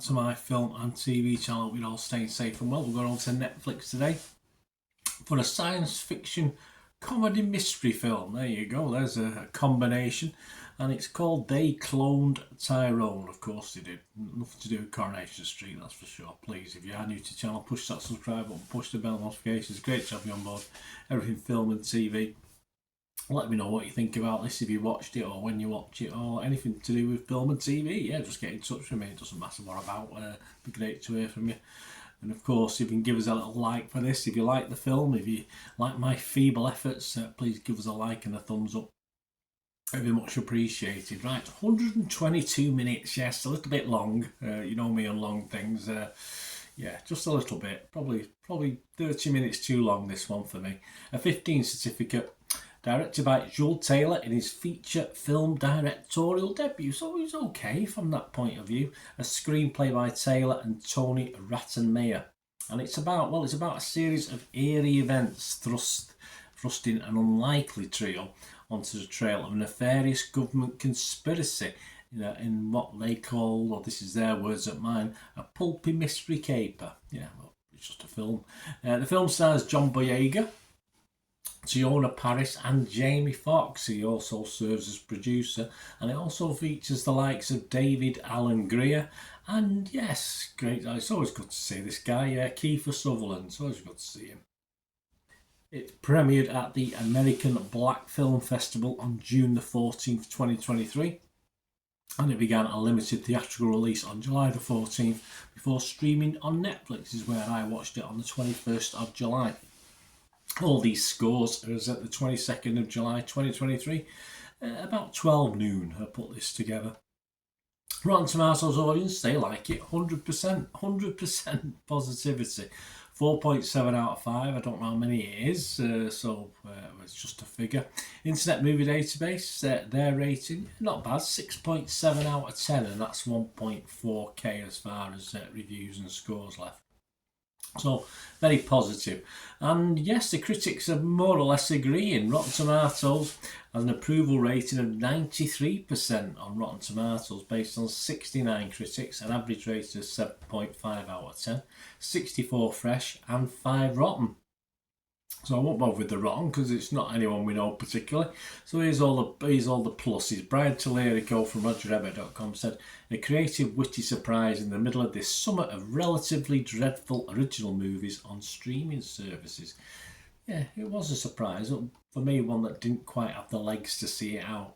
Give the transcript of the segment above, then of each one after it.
back to my film and TV channel. We're all staying safe and well. We're going on to Netflix today for a science fiction comedy mystery film. There you go, there's a combination. And it's called They Cloned Tyrone. Of course they did. Nothing to do with Coronation Street, that's for sure. Please, if you are new to the channel, push that subscribe button, push the bell notifications. Great to have you on board. Everything film and TV. Let me know what you think about this, if you watched it or when you watch it or anything to do with film and TV. Yeah, just get in touch with me. It doesn't matter what about. It'd be great to hear from you. And of course, you can give us a little like for this. If you like the film, if you like my feeble efforts, please give us a like and a thumbs up. It'd be much appreciated. Right, 122 minutes, yes, a little bit long. You know me on long things. Yeah, just a little bit. Probably 30 minutes too long, this one for me. A 15 certificate. Directed by Joel Taylor in his feature film directorial debut, so it was okay from that point of view. A screenplay by Taylor and Tony Rattenmeyer, and it's about a series of eerie events thrusting an unlikely trio onto the trail of a nefarious government conspiracy in what they call, well, this is their words at mine, a pulpy mystery caper. Yeah, well, it's just a film. The film stars John Boyega, Tiona Paris and Jamie Foxx. He also serves as producer, and it also features the likes of David Alan Grier and, yes, great, it's always good to see this guy, Kiefer Sutherland. It's always good to see him. It premiered at the American Black Film Festival on June the 14th 2023, and it began a limited theatrical release on July the 14th before streaming on Netflix, is where I watched it on the 21st of July. All these scores are as at the 22nd of July 2023, about 12 noon. I put this together. Rotten Tomatoes audience, they like it, 100% positivity. 4.7 out of 5, I don't know how many it is, so it's just a figure. Internet Movie Database, their rating, not bad, 6.7 out of 10, and that's 1.4k as far as reviews and scores left. So, very positive. And yes, the critics are more or less agreeing. Rotten Tomatoes has an approval rating of 93% on Rotten Tomatoes based on 69 critics, an average rating of 7.5 out of 10, 64 fresh and 5 rotten. So I won't bother with the rotten because it's not anyone we know particularly. So here's all the pluses. Brian Tallarico from RogerEbbett.com said, a creative, witty surprise in the middle of this summer of relatively dreadful original movies on streaming services. Yeah, it was a surprise. For me, one that didn't quite have the legs to see it out.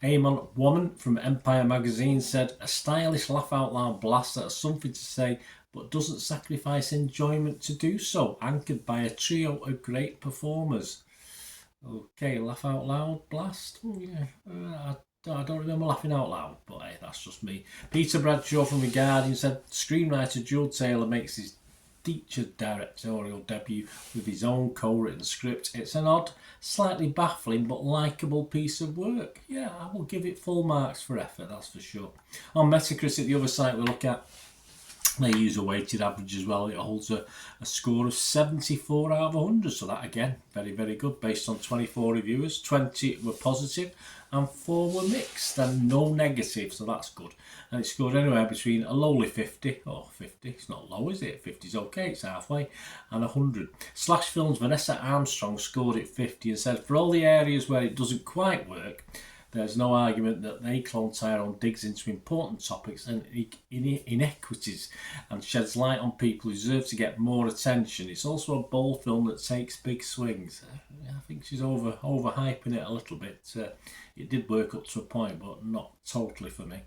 Amon Woman from Empire Magazine said, a stylish laugh-out-loud blast that has something to say but doesn't sacrifice enjoyment to do so, anchored by a trio of great performers. Okay, laugh out loud blast. Yeah, I don't remember laughing out loud, but hey, that's just me. Peter Bradshaw from The Guardian said, screenwriter Joel Taylor makes his featured directorial debut with his own co-written script. It's an odd, slightly baffling but likeable piece of work. Yeah, I will give it full marks for effort, that's for sure. On Metacritic, the other site we look at, they use a weighted average as well. It holds a score of 74 out of 100. So that, again, very, very good. Based on 24 reviewers, 20 were positive and 4 were mixed and no negative. So that's good. And it scored anywhere between a lowly 50. Oh, 50. It's not low, is it? 50's okay. It's halfway. And 100. Slash Films' Vanessa Armstrong scored it 50 and said, for all the areas where it doesn't quite work, there's no argument that They Cloned Tyrone digs into important topics and inequities and sheds light on people who deserve to get more attention. It's also a bold film that takes big swings. I think she's overhyping it a little bit. It did work up to a point, but not totally for me.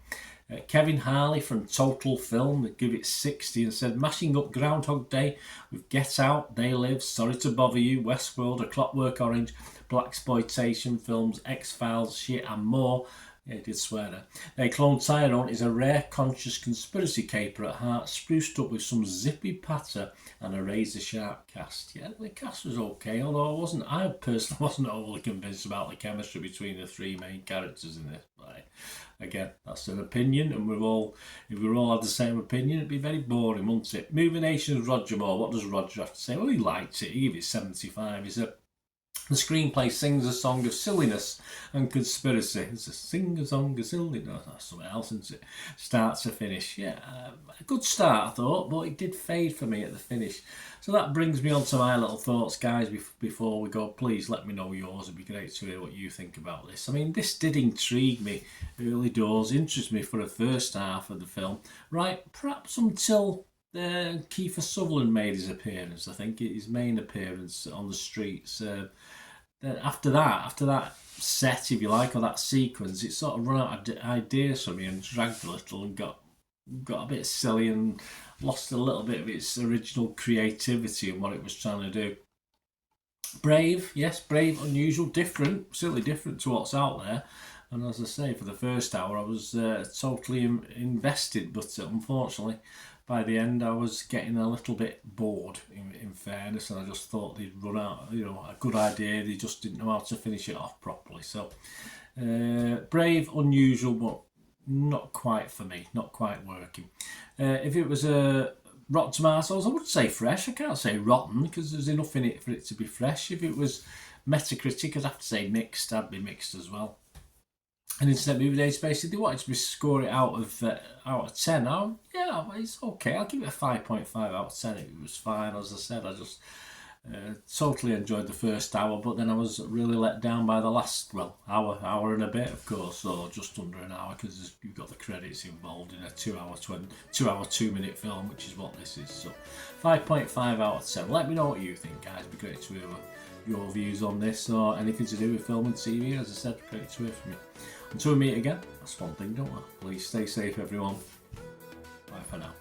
Kevin Harley from Total Film would give it 60 and said, mashing up Groundhog Day with Get Out, They Live, Sorry to Bother You, Westworld, A Clockwork Orange, Blaxploitation films, X-Files, shit and more. Yeah, he did swear there. They Cloned Tyrone is a rare conscious conspiracy caper at heart, spruced up with some zippy patter and a razor-sharp cast. Yeah, the cast was okay, although I personally wasn't overly convinced about the chemistry between the three main characters in this. But again, that's an opinion, and if we all had the same opinion, it'd be very boring, wouldn't it? Movie Nation's Roger Moore. What does Roger have to say? Well, he liked it. He gave it 75. He said, The screenplay sings a song of silliness and conspiracy. It's a sing a song of silliness. That's something else, isn't it? Start to finish. Yeah, a good start, I thought, but it did fade for me at the finish. So that brings me on to my little thoughts, guys. Before we go, please let me know yours. It'd be great to hear what you think about this. I mean, this did intrigue me early doors, interest me for the first half of the film, right? Perhaps until Kiefer Sutherland made his appearance. I think his main appearance on the streets. Then after that set, if you like, or that sequence, it sort of run out of ideas for me and dragged a little and got a bit silly and lost a little bit of its original creativity and what it was trying to do. Brave, yes, brave, unusual, different, certainly different to what's out there. And as I say, for the first hour, I was totally invested, but unfortunately, by the end, I was getting a little bit bored, in fairness, and I just thought they'd run out, a good idea. They just didn't know how to finish it off properly. So, brave, unusual, but not quite for me, not quite working. If it was a Rotten Tomatoes, I would say fresh. I can't say rotten because there's enough in it for it to be fresh. If it was Metacritic, I'd have to say mixed. I'd be mixed as well. And Internet Movie Database, they wanted to score it out of 10. Yeah, it's okay. I'll give it a 5.5 out of 10. It was fine. As I said, I just totally enjoyed the first hour, but then I was really let down by the last, hour and a bit, of course, or just under an hour, because you've got the credits involved in a 2 hour 2-minute film, which is what this is. So 5.5 out of 10. Let me know what you think, guys. It'd be great to hear your views on this or anything to do with film and TV. As I said, great to hear from you. Until we meet again, that's one thing, don't I? Please stay safe, everyone. Bye for now.